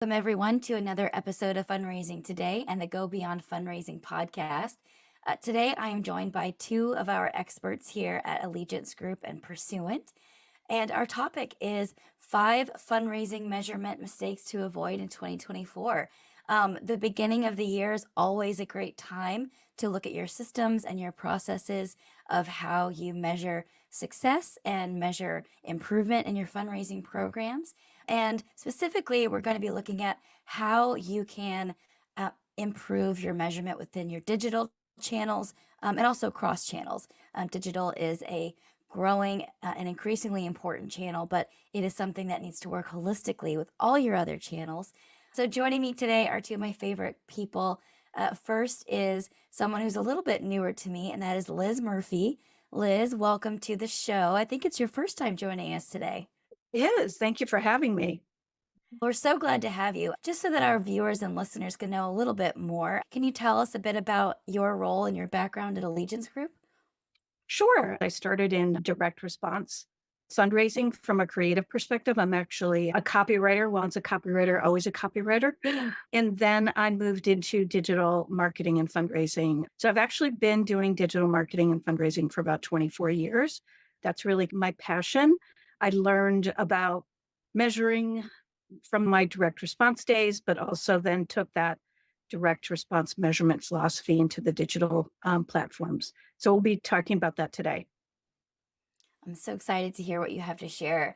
Welcome, everyone, to another episode of Fundraising Today and the Go Beyond Fundraising podcast. Today, I am joined by two of our experts here at Allegiance Group and Pursuant. And our topic is 5 fundraising measurement mistakes to avoid in 2024. The beginning of the year is always a great time to look at your systems and your processes of how you measure success and measure improvement in your fundraising programs. And specifically, we're going to be looking at how you can improve your measurement within your digital channels and also cross channels. Digital is a growing and increasingly important channel, but it is something that needs to work holistically with all your other channels. So joining me today are two of my favorite people. First is someone who's a little bit newer to me, and that is Liz Murphy. Liz, welcome to the show. I think it's your first time joining us today. It is. Thank you for having me. We're so glad to have you. Just so that our viewers and listeners can know a little bit more, can you tell us a bit about your role and your background at Allegiance Group? Sure. I started in direct response fundraising from a creative perspective. I'm actually a copywriter, once a copywriter, always a copywriter. And then I moved into digital marketing and fundraising. So I've actually been doing digital marketing and fundraising for about 24 years. That's really my passion. I learned about measuring from my direct response days, but also then took that direct response measurement philosophy into the digital platforms. So we'll be talking about that today. I'm so excited to hear what you have to share.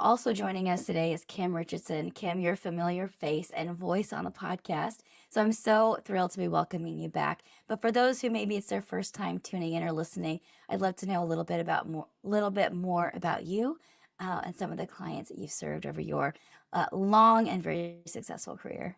Also joining us today is Kim Richardson. Kim, you're a familiar face and voice on the podcast, so I'm so thrilled to be welcoming you back. But for those who maybe it's their first time tuning in or listening, I'd love to know a little bit more about you and some of the clients that you've served over your long and very successful career.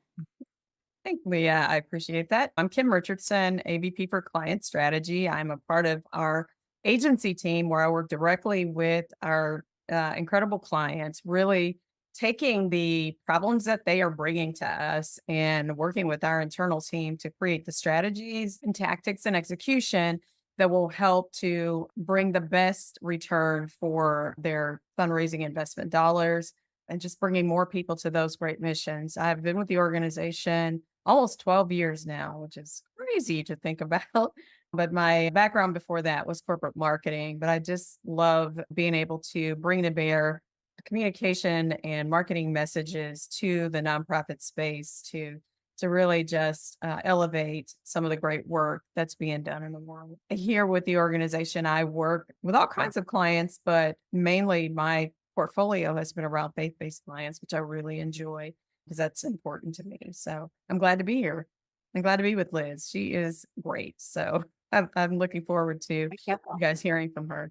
Thank you. Yeah, I appreciate that. I'm Kim Richardson, AVP for Client Strategy. I'm a part of our agency team where I work directly with our incredible clients, really taking the problems that they are bringing to us and working with our internal team to create the strategies and tactics and execution that will help to bring the best return for their fundraising investment dollars and just bringing more people to those great missions. I've been with the organization almost 12 years now, which is crazy to think about. But my background before that was corporate marketing. But I just love being able to bring to bear communication and marketing messages to the nonprofit space to really just elevate some of the great work that's being done in the world. Here with the organization, I work with all kinds of clients, but mainly my portfolio has been around faith-based clients, which I really enjoy because that's important to me. So I'm glad to be here. I'm glad to be with Liz. She is great. So I'm looking forward to Yeah. you guys hearing from her.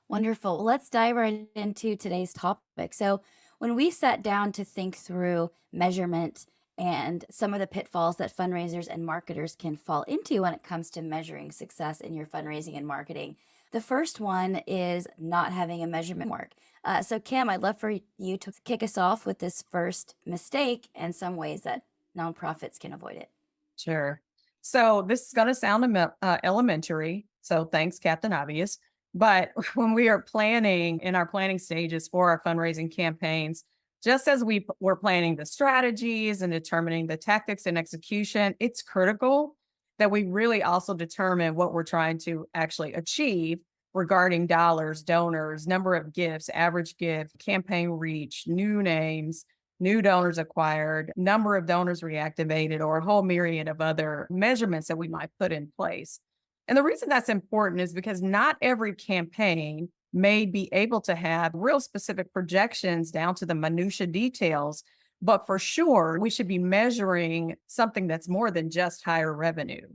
Wonderful. Well, let's dive right into today's topic. So, when we sat down to think through measurement and some of the pitfalls that fundraisers and marketers can fall into when it comes to measuring success in your fundraising and marketing, the first one is not having a measurement work. So, Kim, I'd love for you to kick us off with this first mistake and some ways that nonprofits can avoid it. Sure. So this is going to sound elementary. So thanks, Captain Obvious. But when we are planning in our planning stages for our fundraising campaigns, just as were planning the strategies and determining the tactics and execution, it's critical that we really also determine what we're trying to actually achieve regarding dollars, donors, number of gifts, average gift, campaign reach, new names, new donors acquired, number of donors reactivated, or a whole myriad of other measurements that we might put in place. And the reason that's important is because not every campaign may be able to have real specific projections down to the minutia details, but for sure, we should be measuring something that's more than just higher revenue,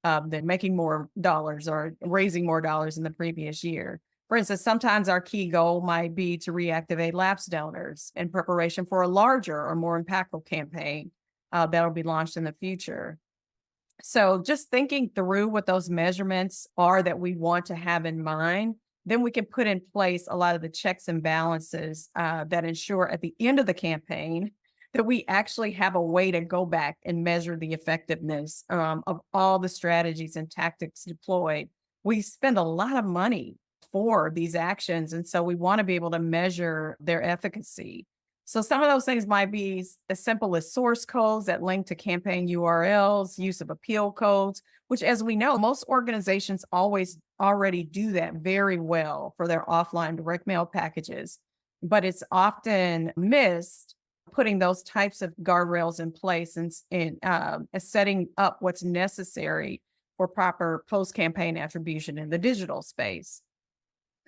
than making more dollars or raising more dollars in the previous year. For instance, sometimes our key goal might be to reactivate lapsed donors in preparation for a larger or more impactful campaign that'll be launched in the future. So just thinking through what those measurements are that we want to have in mind, then we can put in place a lot of the checks and balances that ensure at the end of the campaign that we actually have a way to go back and measure the effectiveness of all the strategies and tactics deployed. We spend a lot of money for these actions. And so we want to be able to measure their efficacy. So some of those things might be as simple as source codes that link to campaign URLs, use of appeal codes, which, as we know, most organizations always already do that very well for their offline direct mail packages. But it's often missed putting those types of guardrails in place and setting up what's necessary for proper post campaign attribution in the digital space.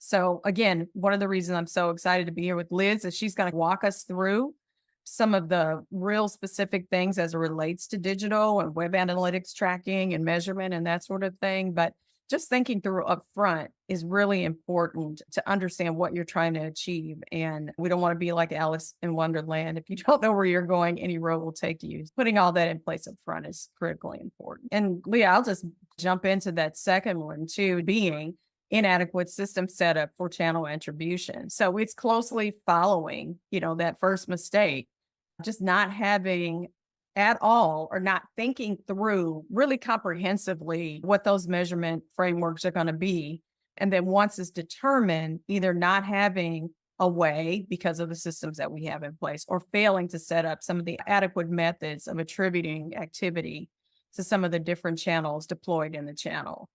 So again, one of the reasons I'm so excited to be here with Liz is she's going to walk us through some of the real specific things as it relates to digital and web analytics tracking and measurement and that sort of thing. But just thinking through upfront is really important to understand what you're trying to achieve. And we don't want to be like Alice in Wonderland. If you don't know where you're going, any road will take you. Putting all that in place up front is critically important. And Leah, I'll just jump into that second one too, being inadequate system setup for channel attribution. So it's closely following, that first mistake, just not having at all or not thinking through really comprehensively what those measurement frameworks are going to be. And then once it's determined, either not having a way because of the systems that we have in place or failing to set up some of the adequate methods of attributing activity to some of the different channels deployed in the channel.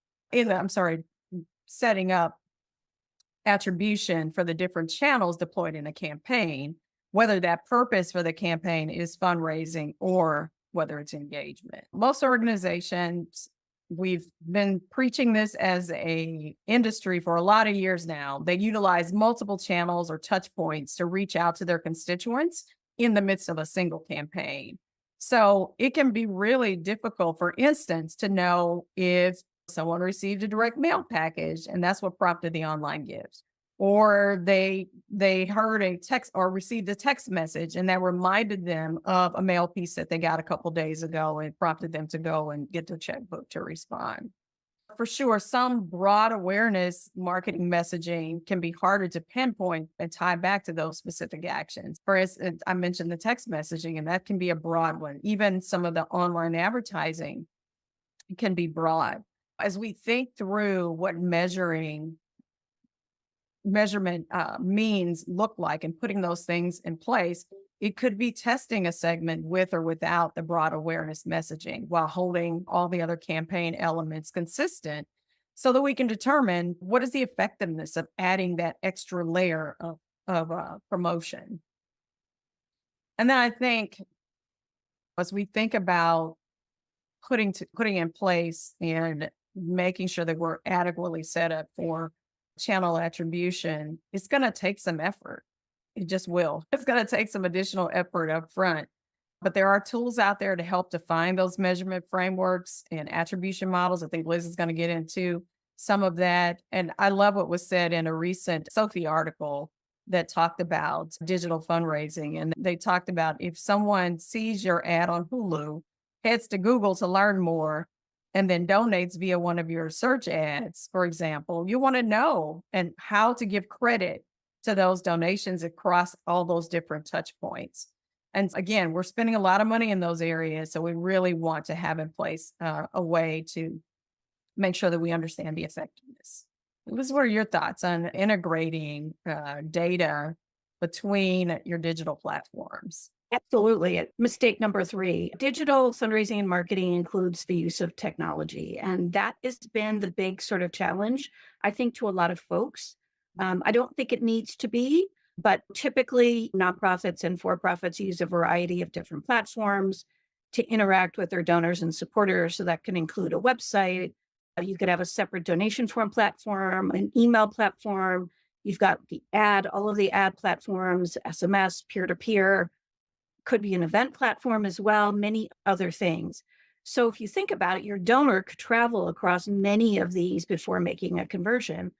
Setting up attribution for the different channels deployed in a campaign, whether that purpose for the campaign is fundraising or whether it's engagement. Most organizations, we've been preaching this as a industry for a lot of years now. They utilize multiple channels or touch points to reach out to their constituents in the midst of a single campaign. So it can be really difficult, for instance, to know if someone received a direct mail package and that's what prompted the online gifts, or they heard a text or received a text message and that reminded them of a mail piece that they got a couple days ago and prompted them to go and get their checkbook to respond. For sure, some broad awareness marketing messaging can be harder to pinpoint and tie back to those specific actions. For instance, I mentioned the text messaging, and that can be a broad one. Even some of the online advertising can be broad. As we think through what measurement means look like and putting those things in place, it could be testing a segment with or without the broad awareness messaging while holding all the other campaign elements consistent so that we can determine what is the effectiveness of adding that extra layer of promotion. And then I think as we think about putting in place and making sure that we're adequately set up for channel attribution, it's going to take some effort. It just will. It's going to take some additional effort up front. But there are tools out there to help define those measurement frameworks and attribution models. I think Liz is going to get into some of that. And I love what was said in a recent Sophie article that talked about digital fundraising. And they talked about if someone sees your ad on Hulu, heads to Google to learn more, and then donates via one of your search ads, for example, you want to know and how to give credit to those donations across all those different touch points. And again, we're spending a lot of money in those areas. So we really want to have in place a way to make sure that we understand the effectiveness. Liz, what are your thoughts on integrating data between your digital platforms? Absolutely. Mistake number 3, digital fundraising and marketing includes the use of technology. And that has been the big sort of challenge, I think, to a lot of folks. I don't think it needs to be, but typically nonprofits and for-profits use a variety of different platforms to interact with their donors and supporters. So that can include a website. You could have a separate donation form platform, an email platform. You've got all of the ad platforms, SMS, peer-to-peer. Could be an event platform as well, many other things. So if you think about it, your donor could travel across many of these before making a conversion.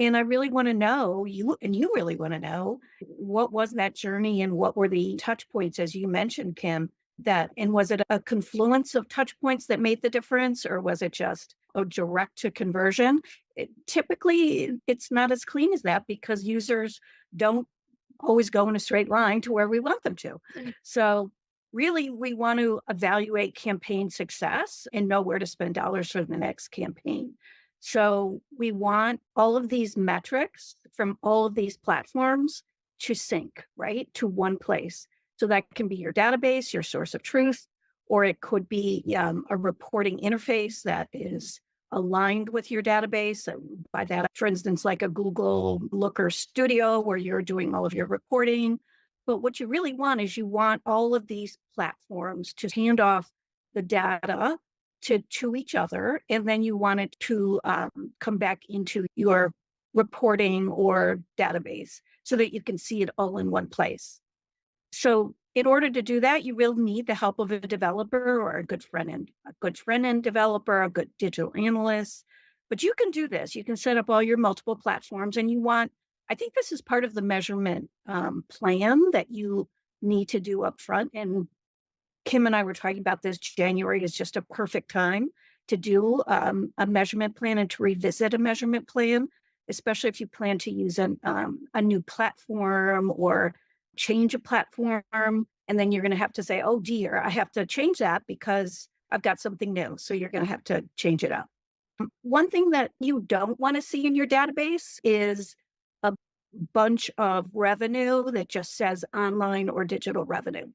And I really want to know, you really want to know, what was that journey and what were the touch points, as you mentioned, Kim, and was it a confluence of touch points that made the difference, or was it just a direct to conversion? Typically, it's not as clean as that because users don't always go in a straight line to where we want them to. So really, we want to evaluate campaign success and know where to spend dollars for the next campaign. So we want all of these metrics from all of these platforms to sync, right, to one place. So that can be your database, your source of truth, or it could be a reporting interface that is aligned with your database. And by that, for instance, like a Google Looker Studio where you're doing all of your reporting. But what you really want is you want all of these platforms to hand off the data to each other, and then you want it to come back into your reporting or database so that you can see it all in one place. So in order to do that, you will need the help of a developer or a good front end developer, a good digital analyst. But you can do this. You can set up all your multiple platforms, and I think this is part of the measurement plan that you need to do up front. And Kim and I were talking about this. January is just a perfect time to do a measurement plan and to revisit a measurement plan, especially if you plan to use a new platform or change a platform. And then you're going to have to say, oh dear, I have to change that because I've got something new. So you're going to have to change it up. One thing that you don't want to see in your database is a bunch of revenue that just says online or digital revenue.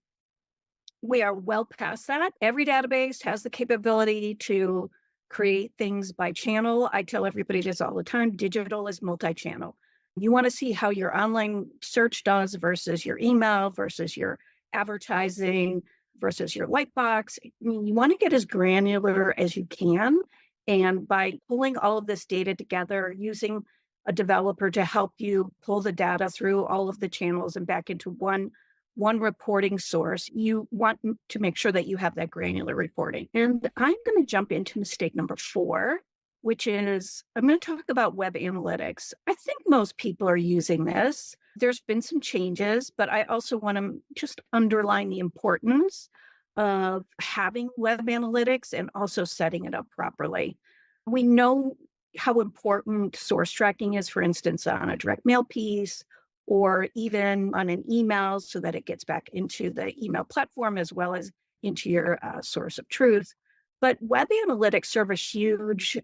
We are well past that. Every database has the capability to create things by channel. I tell everybody this all the time. Digital is multi-channel. You want to see how your online search does versus your email versus your advertising versus your Lightbox. You want to get as granular as you can. And by pulling all of this data together, using a developer to help you pull the data through all of the channels and back into one reporting source, you want to make sure that you have that granular reporting. And I'm going to jump into mistake number 4, which is I'm going to talk about web analytics. I think most people are using this. There's been some changes, but I also want to just underline the importance of having web analytics and also setting it up properly. We know how important source tracking is, for instance, on a direct mail piece or even on an email so that it gets back into the email platform as well as into your source of truth. But web analytics serve a huge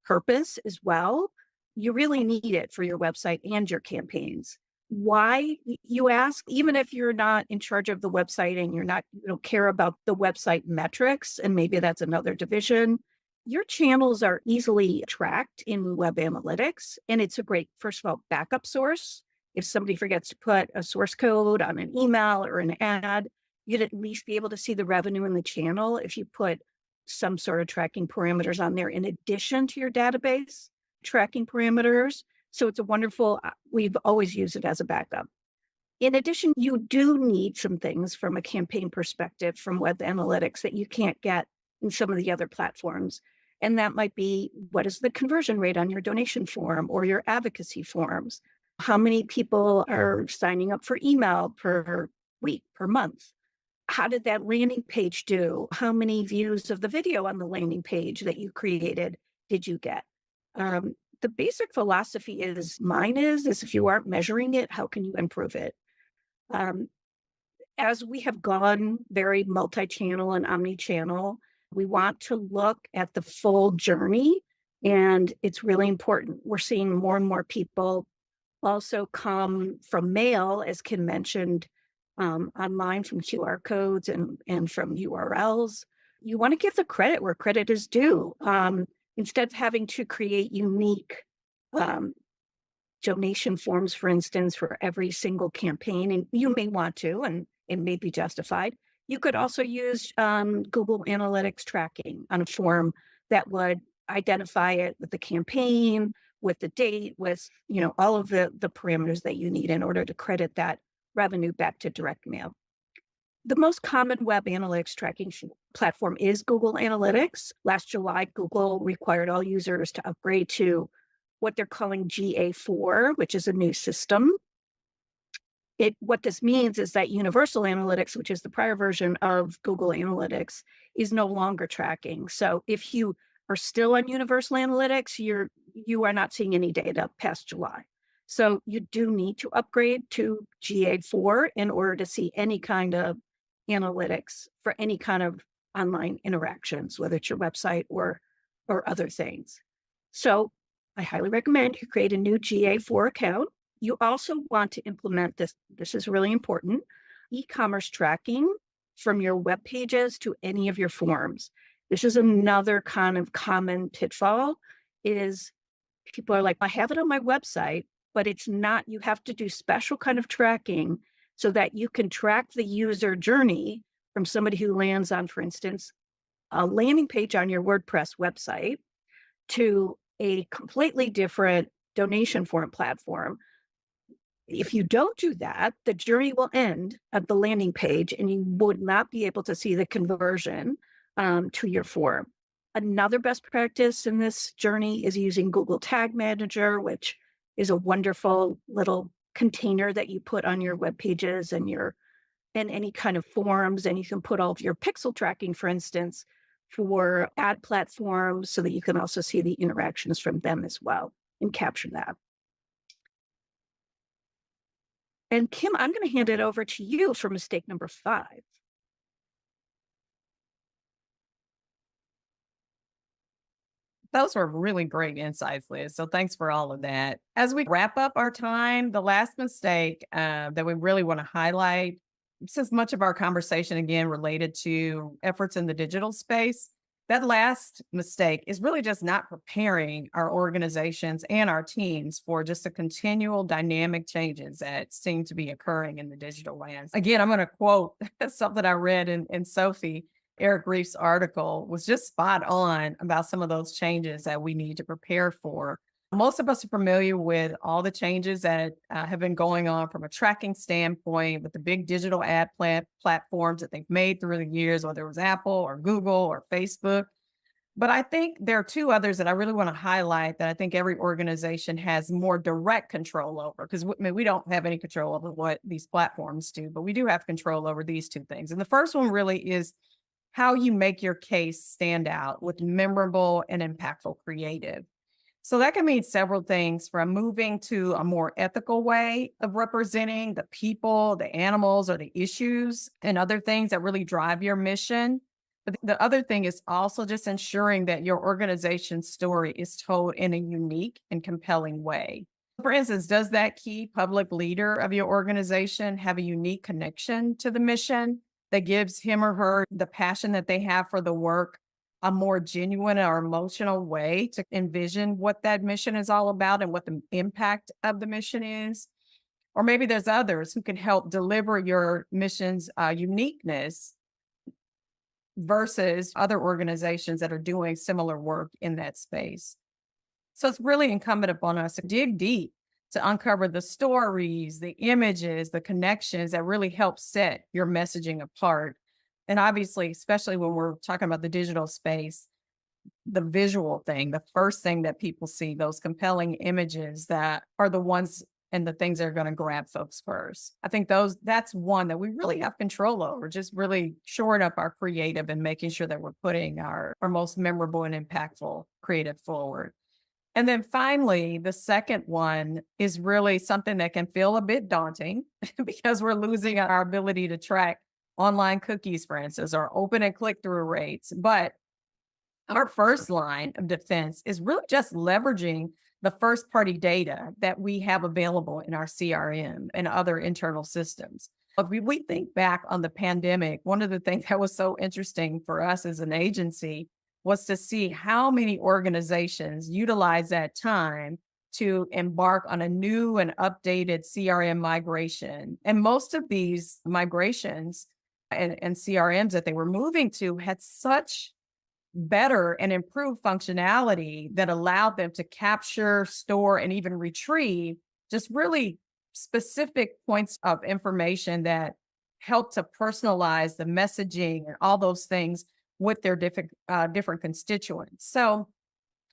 purpose as well. You really need it for your website and your campaigns. Why, you ask? Even if you're not in charge of the website and you don't care about the website metrics, and maybe that's another division, your channels are easily tracked in web analytics. And it's a great, first of all, backup source. If somebody forgets to put a source code on an email or an ad, you'd at least be able to see the revenue in the channel if you put some sort of tracking parameters on there in addition to your database tracking parameters. So it's a wonderful, we've always used it as a backup. In addition, you do need some things from a campaign perspective from web analytics that you can't get in some of the other platforms. And that might be, what is the conversion rate on your donation form or your advocacy forms? How many people are signing up for email per week, per month? How did that landing page do? How many views of the video on the landing page that you created did you get? The basic philosophy mine is if you aren't measuring it, how can you improve it? As we have gone very multi-channel and omni-channel, we want to look at the full journey, and it's really important. We're seeing more and more people also come from mail, as Kim mentioned, online from QR codes and from URLs. You want to give the credit where credit is due. Instead of having to create unique donation forms, for instance, for every single campaign, and you may want to, and it may be justified, you could also use Google Analytics tracking on a form that would identify it with the campaign, with the date, with all of the parameters that you need in order to credit that revenue back to direct mail. The most common web analytics tracking platform is Google Analytics. Last July, Google required all users to upgrade to what they're calling GA4, which is a new system. What this means is that Universal Analytics, which is the prior version of Google Analytics, is no longer tracking. So if you are still on Universal Analytics, you are not seeing any data past July. So you do need to upgrade to GA4 in order to see any kind of analytics for any kind of online interactions, whether it's your website or other things. So I highly recommend you create a new GA4 account. You also want to implement this. This is really important, e-commerce tracking from your web pages to any of your forms. This is another kind of common pitfall is people are like, I have it on my website, but it's not, you have to do special kind of tracking so that you can track the user journey from somebody who lands on, for instance, a landing page on your WordPress website to a completely different donation form platform. If you don't do that, the journey will end at the landing page and you would not be able to see the conversion to your form. Another best practice in this journey is using Google Tag Manager, which is a wonderful little container that you put on your web pages and any kind of forms. And you can put all of your pixel tracking, for instance, for ad platforms so that you can also see the interactions from them as well and capture that. And Kim, I'm going to hand it over to you for mistake number 5. Those were really great insights, Liz. So thanks for all of that. As we wrap up our time, the last mistake that we really want to highlight, since much of our conversation again related to efforts in the digital space, that last mistake is really just not preparing our organizations and our teams for just the continual dynamic changes that seem to be occurring in the digital lands. Again, I'm going to quote something I read in Sophie Eric Reef's article was just spot on about some of those changes that we need to prepare for. Most of us are familiar with all the changes that have been going on from a tracking standpoint with the big digital ad platforms that they've made through the years, whether it was Apple or Google or Facebook. But I think there are two others that I really want to highlight that I think every organization has more direct control over because we don't have any control over what these platforms do, but we do have control over these two things. And the first one really is how you make your case stand out with memorable and impactful creative. So that can mean several things from moving to a more ethical way of representing the people, the animals, or the issues and other things that really drive your mission. But the other thing is also just ensuring that your organization's story is told in a unique and compelling way. For instance, does that key public leader of your organization have a unique connection to the mission that gives him or her the passion that they have for the work, a more genuine or emotional way to envision what that mission is all about and what the impact of the mission is? Or maybe there's others who can help deliver your mission's uniqueness versus other organizations that are doing similar work in that space. So it's really incumbent upon us to dig deep to uncover the stories, the images, the connections that really help set your messaging apart. And obviously, especially when we're talking about the digital space, the visual thing, the first thing that people see, those compelling images that are the ones and the things that are going to grab folks first. I think that's one that we really have control over, just really shoring up our creative and making sure that we're putting our most memorable and impactful creative forward. And then finally, the second one is really something that can feel a bit daunting because we're losing our ability to track online cookies, for instance, or open and click through rates. But our first line of defense is really just leveraging the first party data that we have available in our CRM and other internal systems. If we think back on the pandemic, one of the things that was so interesting for us as an agency was to see how many organizations utilize that time to embark on a new and updated CRM migration. And most of these migrations and CRMs that they were moving to had such better and improved functionality that allowed them to capture, store, and even retrieve just really specific points of information that help to personalize the messaging and all those things with their different constituents. So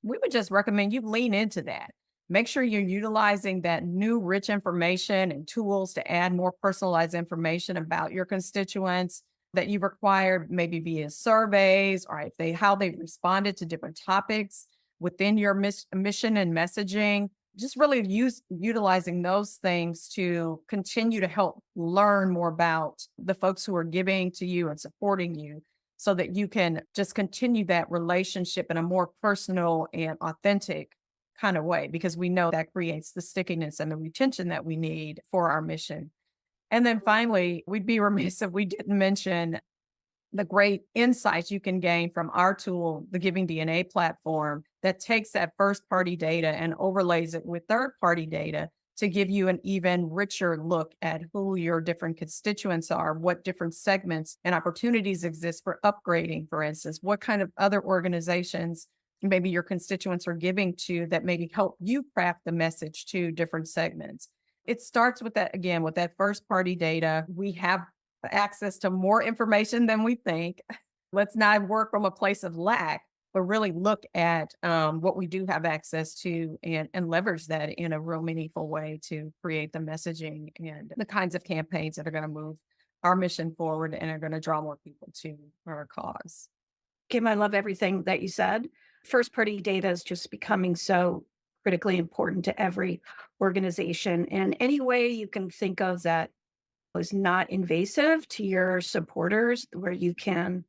we would just recommend you lean into that. Make sure you're utilizing that new rich information and tools to add more personalized information about your constituents that you've acquired, maybe via surveys or how they've responded to different topics within your mission and messaging. Just really utilizing those things to continue to help learn more about the folks who are giving to you and supporting you so that you can just continue that relationship in a more personal and authentic kind of way, because we know that creates the stickiness and the retention that we need for our mission. And then finally, we'd be remiss if we didn't mention the great insights you can gain from our tool, the Giving DNA platform, that takes that first party data and overlays it with third party data to give you an even richer look at who your different constituents are, what different segments and opportunities exist for upgrading, for instance, what kind of other organizations maybe your constituents are giving to that maybe help you craft the message to different segments. It starts with that, again, with that first party data. We have access to more information than we think. Let's not work from a place of lack, but really look at what we do have access to and leverage that in a real meaningful way to create the messaging and the kinds of campaigns that are going to move our mission forward and are going to draw more people to our cause. Kim, I love everything that you said. First party data is just becoming so critically important to every organization. And any way you can think of that is not invasive to your supporters, where you can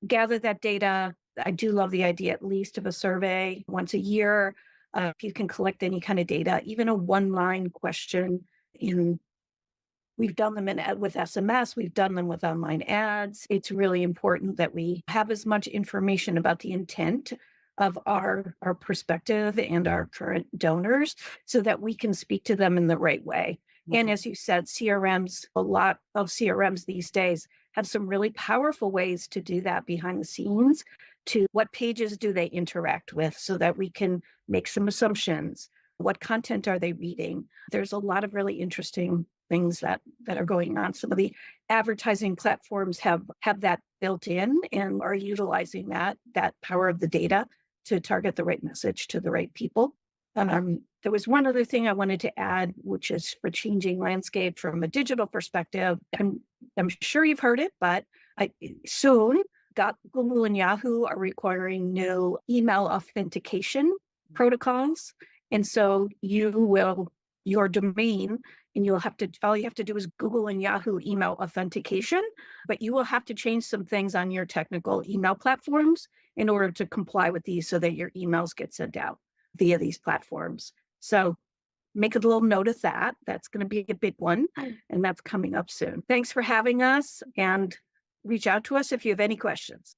gather that data. I do love the idea, at least, of a survey once a year. If you can collect any kind of data, even a one-line question. We've done them with SMS, we've done them with online ads. It's really important that we have as much information about the intent of our perspective and our current donors so that we can speak to them in the right way. And as you said, CRMs, a lot of CRMs these days have some really powerful ways to do that behind the scenes. To what pages do they interact with so that we can make some assumptions? What content are they reading? There's a lot of really interesting things that are going on. Some of the advertising platforms have that built in and are utilizing that power of the data to target the right message to the right people. There was one other thing I wanted to add, which is for changing landscape from a digital perspective. I'm sure you've heard it, but soon Google and Yahoo are requiring new email authentication protocols. And so your domain, and all you have to do is Google and Yahoo email authentication, but you will have to change some things on your technical email platforms in order to comply with these so that your emails get sent out via these platforms. So make a little note of that. That's going to be a big one, and that's coming up soon. Thanks for having us, and reach out to us if you have any questions.